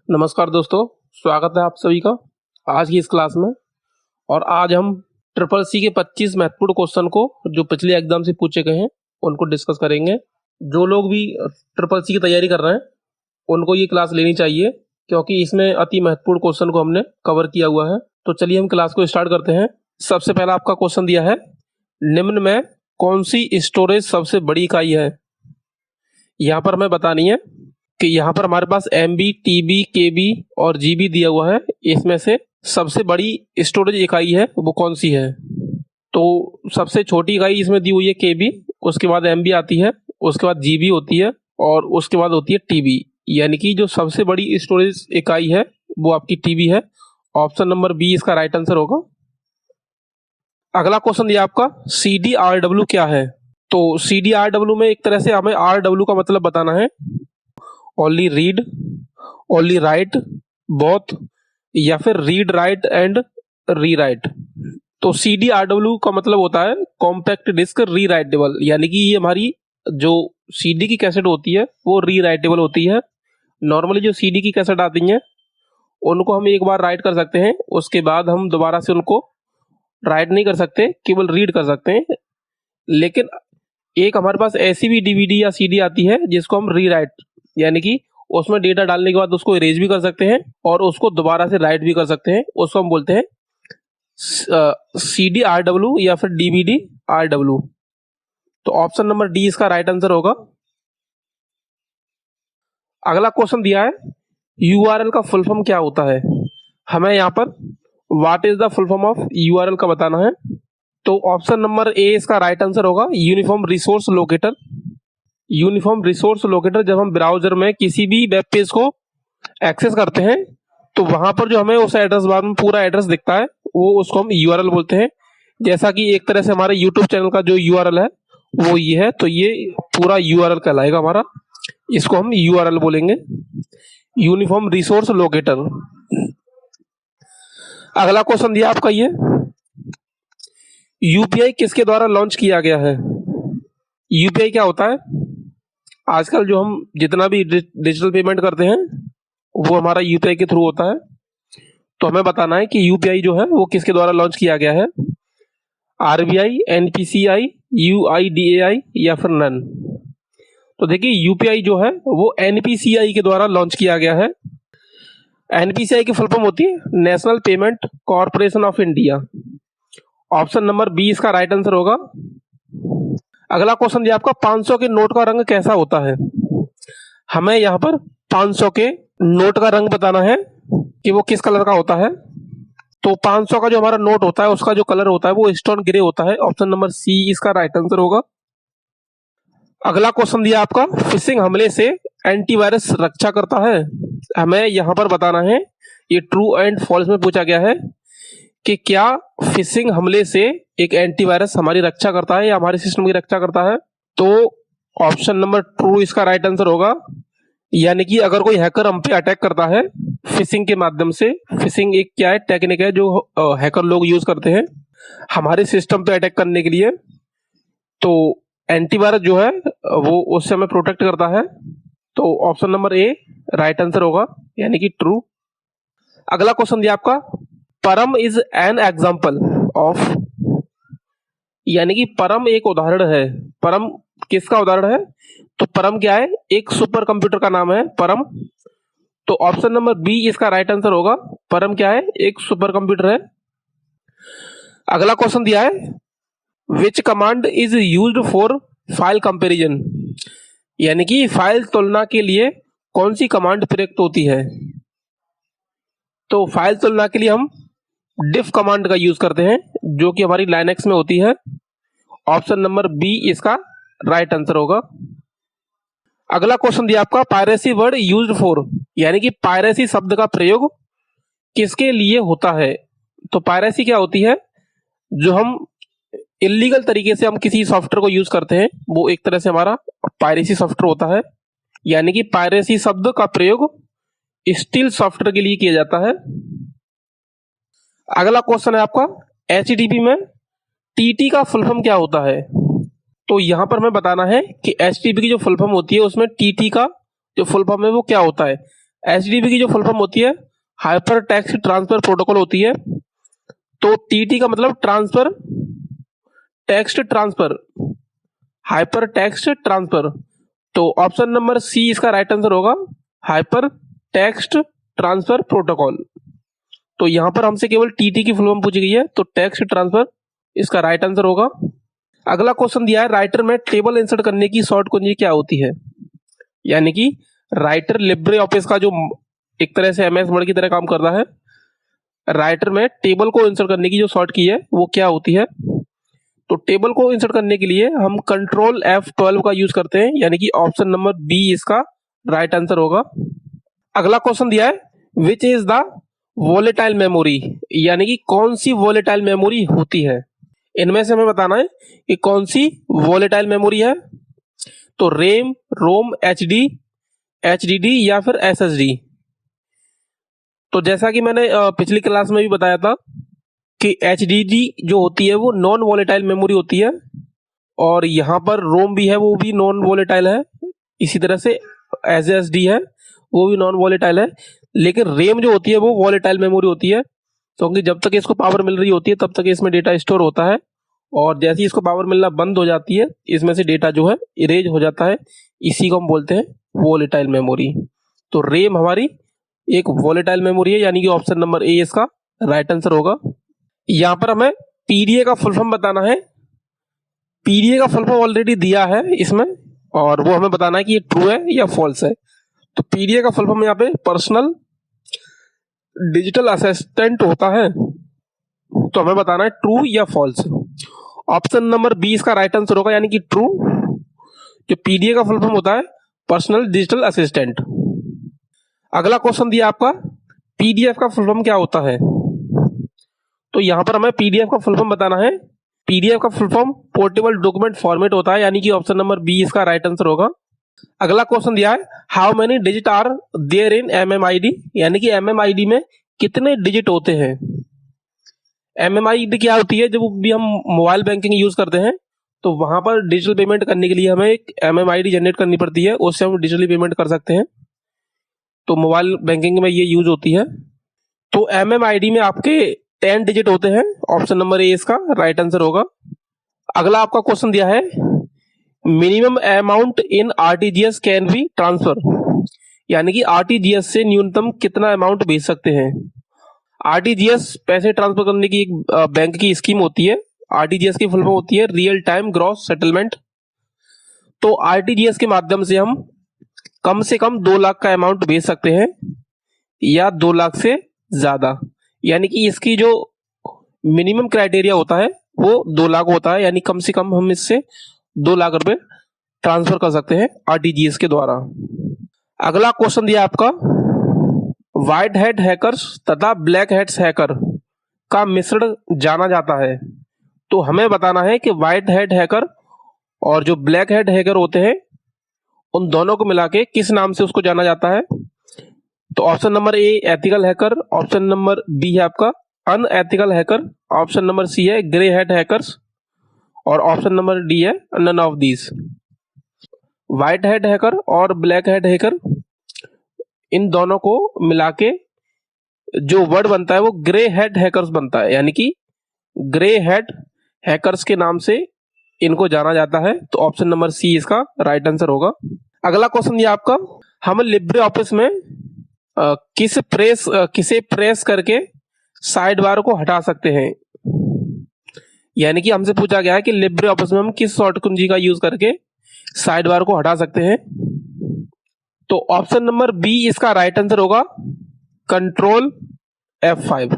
नमस्कार दोस्तों, स्वागत है आप सभी का आज की इस क्लास में। और आज हम ट्रिपल सी के 25 महत्वपूर्ण क्वेश्चन को जो पिछले एग्जाम से पूछे गए हैं उनको डिस्कस करेंगे। जो लोग भी ट्रिपल सी की तैयारी कर रहे हैं उनको ये क्लास लेनी चाहिए, क्योंकि इसमें अति महत्वपूर्ण क्वेश्चन को हमने कवर किया हुआ है। तो चलिए हम क्लास को स्टार्ट करते हैं। सबसे पहला आपका क्वेश्चन दिया है, निम्न में कौन सी स्टोरेज सबसे बड़ी इकाई है। यहाँ पर हमें बतानी है कि यहाँ पर हमारे पास MB, TB, KB और GB दिया हुआ है। इसमें से सबसे बड़ी स्टोरेज इकाई है वो कौन सी है। तो सबसे छोटी इकाई इसमें दी हुई है KB, उसके बाद MB आती है, उसके बाद GB होती है और उसके बाद होती है TB। यानी कि जो सबसे बड़ी स्टोरेज इकाई है वो आपकी TB है। ऑप्शन नंबर बी इसका राइट आंसर होगा। अगला क्वेश्चन दिया आपका, CDRW क्या है। तो CDRW में एक तरह से हमें RW का मतलब बताना है, only read, only right, both, या फिर रीड राइट एंड रीराइट। तो CDRW का मतलब होता है कॉम्पैक्ट डिस्क रीराइटेबल, यानी कि ये हमारी जो CD की कैसेट होती है वो रीराइटेबल होती है। नॉर्मली जो CD की कैसेट आती हैं उनको हम एक बार राइट कर सकते हैं, उसके बाद हम दोबारा से उनको राइट नहीं कर सकते, केवल रीड कर सकते हैं। लेकिन एक हमारे पास ऐसी भी DVD या CD आती है जिसको हम रीराइट, यानी कि उसमें डेटा डालने के बाद उसको इरेज भी कर सकते हैं और उसको दोबारा से राइट भी कर सकते हैं। उसको हम बोलते हैं CDRW या फिर DVD-RW। तो ऑप्शन नंबर डी इसका राइट आंसर होगा। अगला क्वेश्चन दिया है, URL का फुल फॉर्म क्या होता है। हमें यहाँ पर what is the full form of URL का बताना है। तो ऑप्शन नंबर ए इसका राइट आंसर होगा, uniform resource locator. Uniform resource locator, जब हम ब्राउजर में किसी भी वेब पेज को एक्सेस करते हैं तो वहां पर जो हमें उस एड्रेस बार में पूरा एड्रेस दिखता है वो उसको हम URL बोलते हैं। जैसा कि एक तरह से हमारे YouTube चैनल का जो URL है वो ये है, तो ये पूरा URL कहलाएगा हमारा, इसको हम URL बोलेंगे, यूनिफॉर्म रिसोर्स लोकेटर। अगला क्वेश्चन दिया आपका ये, UPI किसके द्वारा लॉन्च किया गया है। UPI क्या होता है। आजकल जो हम जितना भी डिजिटल पेमेंट करते हैं वो हमारा UPI के थ्रू होता है। तो हमें बताना है कि UPI जो है वो किसके द्वारा लॉन्च किया गया है, RBI, NPCI, UIDAI या फिर नन। तो देखिए UPI जो है वो NPCI के द्वारा लॉन्च किया गया है। NPCI की फुल फॉर्म होती है National Payment Corporation of India. Option number B इसका राइट आंसर होगा। अगला क्वेश्चन दिया आपका, 500 के नोट का रंग कैसा होता है। हमें यहाँ पर 500 के नोट का रंग बताना है कि वो किस कलर का होता है। तो 500 का जो हमारा नोट होता है उसका जो कलर होता है वो स्टोन ग्रे होता है। ऑप्शन नंबर सी इसका राइट आंसर होगा। अगला क्वेश्चन दिया आपका, फिशिंग हमले से एंटीवायरस रक्षा करता है। हमें यहाँ पर बताना है, ये ट्रू एंड फॉल्स में पूछा गया है कि क्या फिशिंग हमले से एक एंटीवायरस हमारी रक्षा करता है या हमारे सिस्टम की रक्षा करता है। तो ऑप्शन नंबर ट्रू इसका राइट आंसर होगा। यानी कि अगर कोई हैकर हम पे अटैक करता है फिशिंग के माध्यम से, फिशिंग एक क्या है टेक्निक है जो हैकर लोग यूज करते हैं हमारे सिस्टम पे अटैक करने के लिए, तो एंटीवायरस जो है वो उससे हमें प्रोटेक्ट करता है। तो ऑप्शन नंबर ए राइट आंसर होगा, यानी कि ट्रू। अगला क्वेश्चन दिया आपका, परम इज एन एग्जाम्पल ऑफ, यानी कि परम एक उदाहरण है। परम किसका उदाहरण है। तो परम क्या है, एक सुपर कंप्यूटर का नाम है परम। तो ऑप्शन नंबर बी इसका राइट आंसर होगा। परम क्या है, एक सुपर कंप्यूटर है। अगला क्वेश्चन दिया है, विच command is used for file comparison, यानी कि फाइल तुलना के लिए कौन सी कमांड प्रयुक्त होती है। तो फाइल तुलना के लिए हम डिफ कमांड का यूज करते हैं जो कि हमारी लाइनक्स में होती है। ऑप्शन नंबर बी इसका राइट आंसर होगा। अगला क्वेश्चन दिया आपका, पायरेसी वर्ड यूज्ड फॉर, यानी कि पायरेसी शब्द का प्रयोग किसके लिए होता है। तो पायरेसी क्या होती है, जो हम इलीगल तरीके से हम किसी सॉफ्टवेयर को यूज करते हैं वो एक तरह से हमारा पायरेसी सॉफ्टवेयर होता है। यानी कि पायरेसी शब्द का प्रयोग स्टील सॉफ्टवेयर के लिए किया जाता है। अगला क्वेश्चन है आपका, HTTP में TT का फुल फॉर्म क्या होता है। तो यहां पर हमें बताना है कि HTTP की जो फुल फॉर्म होती है उसमें TT का जो फुल फॉर्म है वो क्या होता है। HTTP की जो फुल फॉर्म होती है हाइपर टेक्स्ट ट्रांसफर प्रोटोकॉल होती है। तो TT का मतलब transfer text transfer, hyper text transfer. तो ऑप्शन नंबर सी इसका राइट आंसर होगा, हाइपर टेक्स्ट ट्रांसफर प्रोटोकॉल। तो यहां पर हमसे केवल TT की फुल फॉर्म पूछी गई है, तो टेक्स्ट ट्रांसफर इसका राइट आंसर होगा। अगला क्वेश्चन दिया है, राइटर में टेबल इंसर्ट करने की शॉर्ट कुंजी क्या होती है। यानी कि राइटर लिब्रे ऑफिस का जो एक तरह से MS वर्ड की तरह काम कर रहा है, राइटर में टेबल को इंसर्ट करने की जो शॉर्ट की है वो क्या होती है। तो टेबल को इंसर्ट करने के लिए हम कंट्रोल F12 का यूज करते हैं, यानी कि ऑप्शन नंबर बी इसका राइट आंसर होगा। अगला क्वेश्चन दिया है, which is the volatile memory, यानी कि कौन सी वोलेटाइल मेमोरी होती है। इनमें से हमें बताना है कि कौन सी वोलेटाइल मेमोरी है। तो रेम, रोम, HDD या फिर SSD। तो जैसा कि मैंने पिछली क्लास में भी बताया था कि HDD जो होती है वो नॉन वोलेटाइल मेमोरी होती है, और यहाँ पर रोम भी है वो भी नॉन वोलेटाइल है, इसी तरह से SSD है वो भी नॉन वोलेटाइल है। लेकिन रेम जो होती है वो वोलेटाइल मेमोरी होती है, क्योंकि जब तक इसको पावर मिल रही होती है तब तक इसमें डेटा स्टोर होता है, और जैसे ही इसको पावर मिलना बंद हो जाती है इसमें से डेटा जो है इरेज हो जाता है। इसी को हम बोलते हैं वोलेटाइल मेमोरी। तो रेम हमारी एक वोलेटाइल मेमोरी है, यानी कि ऑप्शन नंबर ए इसका राइट आंसर होगा। यहाँ पर हमें PDA का फुल फॉर्म बताना है। PDA का फुल फॉर्म ऑलरेडी दिया है इसमें, और वो हमें बताना है कि ये ट्रू है या फॉल्स है। तो PDA का फुल फॉर्म यहाँ पे पर्सनल डिजिटल असिस्टेंट होता है, तो हमें बताना है ट्रू या फॉल्स। ऑप्शन नंबर बी इसका राइट आंसर होगा, यानी कि ट्रू। जो PDA का फुल फॉर्म होता है पर्सनल डिजिटल असिस्टेंट। अगला क्वेश्चन दिया आपका, PDF का फुल फॉर्म क्या होता है। तो यहां पर हमें PDF का फुल फॉर्म बताना है। PDF का full form portable document format होता है, यानी कि ऑप्शन नंबर बी इसका राइट आंसर होगा। अगला क्वेश्चन दिया है, how many digit are there in MMID, यानी कि MMID में कितने डिजिट होते हैं। MMID क्या होती है, जब भी हम मोबाइल बैंकिंग यूज करते हैं तो वहां पर डिजिटल पेमेंट करने के लिए हमें एक MMID जनरेट करनी पड़ती है, उससे हम डिजिटली पेमेंट कर सकते हैं। तो मोबाइल बैंकिंग में ये यूज होती है। तो MMID में आपके 10 डिजिट होते हैं, ऑप्शन नंबर ए इसका राइट आंसर होगा। अगला आपका क्वेश्चन दिया है, minimum amount in RTGS can be transfer, यानी कि RTGS से न्यूनतम कितना अमाउंट भेज सकते हैं। RTGS पैसे ट्रांसफर करने की एक बैंक की स्कीम होती है। RTGS की फुल फॉर्म होती है रियल टाइम ग्रॉस सेटलमेंट। तो RTGS के माध्यम से हम कम से कम 2 लाख का अमाउंट भेज सकते हैं, या 2 लाख से ज्यादा, यानी कि इसकी जो मिनिमम क्राइटेरिया होता है वो 2 लाख होता है, यानी कम से कम हम इससे 2 लाख रुपए ट्रांसफर कर सकते हैं RTGS के द्वारा। अगला क्वेश्चन दिया आपका, व्हाइट हैट हैकर्स तथा ब्लैक हैट्स हैकर का मिश्रण जाना जाता है। तो हमें बताना है कि व्हाइट हैट हैकर और जो ब्लैक हैट हैकर होते हैं उन दोनों को मिला के किस नाम से उसको जाना जाता है। तो option number A ethical hacker, option number B है आपका unethical hacker, option number C है ग्रे हैट हैकर्स, और ऑप्शन नंबर डी है none of these. White hat hacker और ब्लैक हैट हैकर, इन दोनों को मिला के जो वर्ड बनता है वो ग्रे हैट हैकर्स बनता है, यानी कि ग्रे हैट हैकर्स के नाम से इनको जाना जाता है। तो ऑप्शन नंबर सी इसका राइट आंसर होगा। अगला क्वेश्चन ये आपका, हम लिब्रे ऑफिस में किसे प्रेस करके साइड बार को हटा सकते हैं। यानी कि हमसे पूछा गया है कि लिब्रे ऑफिस में हम किस शॉर्ट कुंजी का यूज करके साइड बार को हटा सकते हैं। तो ऑप्शन नंबर बी इसका राइट आंसर होगा, कंट्रोल F5।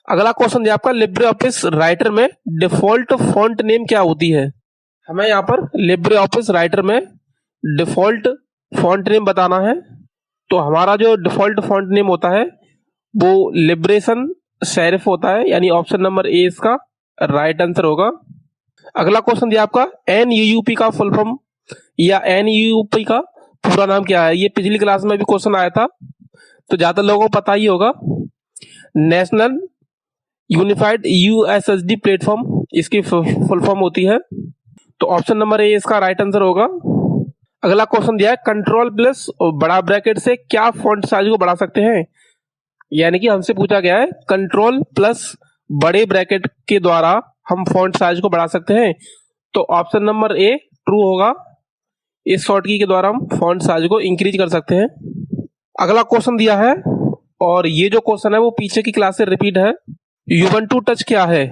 अगला क्वेश्चन है आपका, लिब्रे ऑफिस राइटर में डिफॉल्ट फॉन्ट नेम क्या होती है। हमें यहाँ पर लिब्रे ऑफिस राइटर में डिफॉल्ट फॉन्ट नेम बताना है। तो हमारा जो डिफॉल्ट फॉन्ट नेम होता है वो लिबरेशन सेरिफ होता है, यानी ऑप्शन नंबर ए इसका राइट आंसर होगा। अगला क्वेश्चन दिया आपका, NUUP का फुल फॉर्म या NUUP का पूरा नाम क्या है। ये पिछली क्लास में भी क्वेश्चन आया था, तो ज्यादा लोगों को पता ही होगा। नेशनल यूनिफाइड USSD प्लेटफॉर्म इसकी फुल फॉर्म होती है। तो ऑप्शन नंबर ए इसका राइट आंसर होगा। अगला क्वेश्चन दिया है कंट्रोल प्लस बड़ा ब्रैकेट से क्या फॉन्ट साइज को बढ़ा सकते हैं। यानी कि हमसे पूछा गया है कंट्रोल प्लस बड़े ब्रैकेट के द्वारा हम फॉन्ट साइज को बढ़ा सकते हैं। तो ऑप्शन नंबर ए ट्रू होगा, इस शॉर्ट की के द्वारा हम फॉन्ट साइज को इंक्रीज कर सकते हैं। अगला क्वेश्चन दिया है और ये जो क्वेश्चन है वो पीछे की क्लास से रिपीट है। Ubuntu टच क्या है?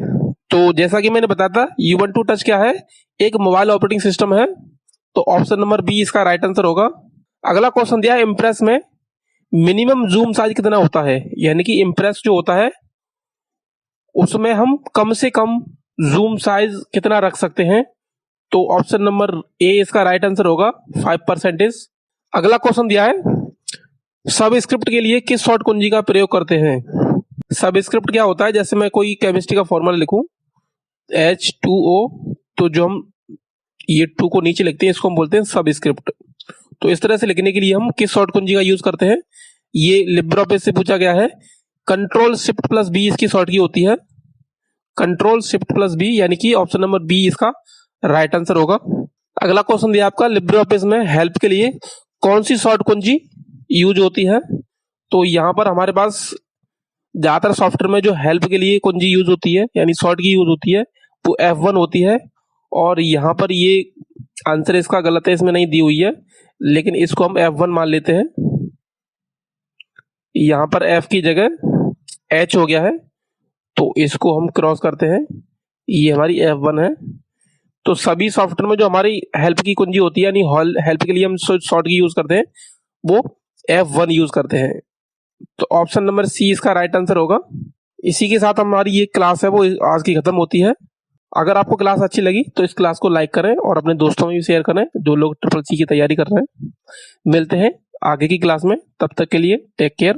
तो जैसा कि मैंने बताया था Ubuntu टच क्या है, एक मोबाइल ऑपरेटिंग सिस्टम है। तो ऑप्शन नंबर बी इसका राइट आंसर होगा। अगला क्वेश्चन दिया है इम्प्रेस में मिनिमम जूम साइज कितना होता है। यानी कि इम्प्रेस जो होता है उसमें हम कम से कम जूम साइज कितना रख सकते हैं। तो ऑप्शन नंबर ए इसका राइट आंसर होगा 5%। अगला क्वेश्चन दिया है सब स्क्रिप्ट के लिए किस शॉर्ट कुंजी का प्रयोग करते हैं। सब स्क्रिप्ट क्या होता है, जैसे मैं कोई केमिस्ट्री का फॉर्मूला लिखूं H2O, तो जो हम ये 2 को नीचे लिखते हैं इसको हम बोलते हैं सब स्क्रिप्ट। तो इस तरह से लिखने के लिए हम किस शॉर्ट कुंजी का यूज करते हैं, ये लिब्रे ऑफिस से पूछा गया है। कंट्रोल शिफ्ट प्लस बी इसकी शॉर्ट की होती है, कंट्रोल शिफ्ट प्लस बी, यानी कि ऑप्शन नंबर बी इसका राइट आंसर होगा। अगला क्वेश्चन दिया आपका लिब्रे ऑफिस में हेल्प के लिए कौन सी शॉर्ट कुंजी यूज होती है। तो यहाँ पर हमारे पास ज्यादातर सॉफ्टवेयर में जो हेल्प के लिए कुंजी यूज होती है यानी शॉर्ट की यूज होती है वो F1 होती है। और यहाँ पर ये आंसर इसका गलत है, इसमें नहीं दी हुई है, लेकिन इसको हम F1 मान लेते हैं। यहाँ पर F की जगह H हो गया है, तो इसको हम क्रॉस करते हैं, ये हमारी F1 है। तो सभी सॉफ्टवेयर में जो हमारी हेल्प की कुंजी होती है यानी हेल्प के लिए हम शॉर्ट की यूज करते हैं वो F1 यूज करते हैं। तो ऑप्शन नंबर सी इसका राइट आंसर होगा। इसी के साथ हमारी ये क्लास है वो आज की खत्म होती है। अगर आपको क्लास अच्छी लगी तो इस क्लास को लाइक करें और अपने दोस्तों में भी शेयर करें जो लोग ट्रिपल सी की तैयारी कर रहे हैं। मिलते हैं आगे की क्लास में, तब तक के लिए टेक केयर।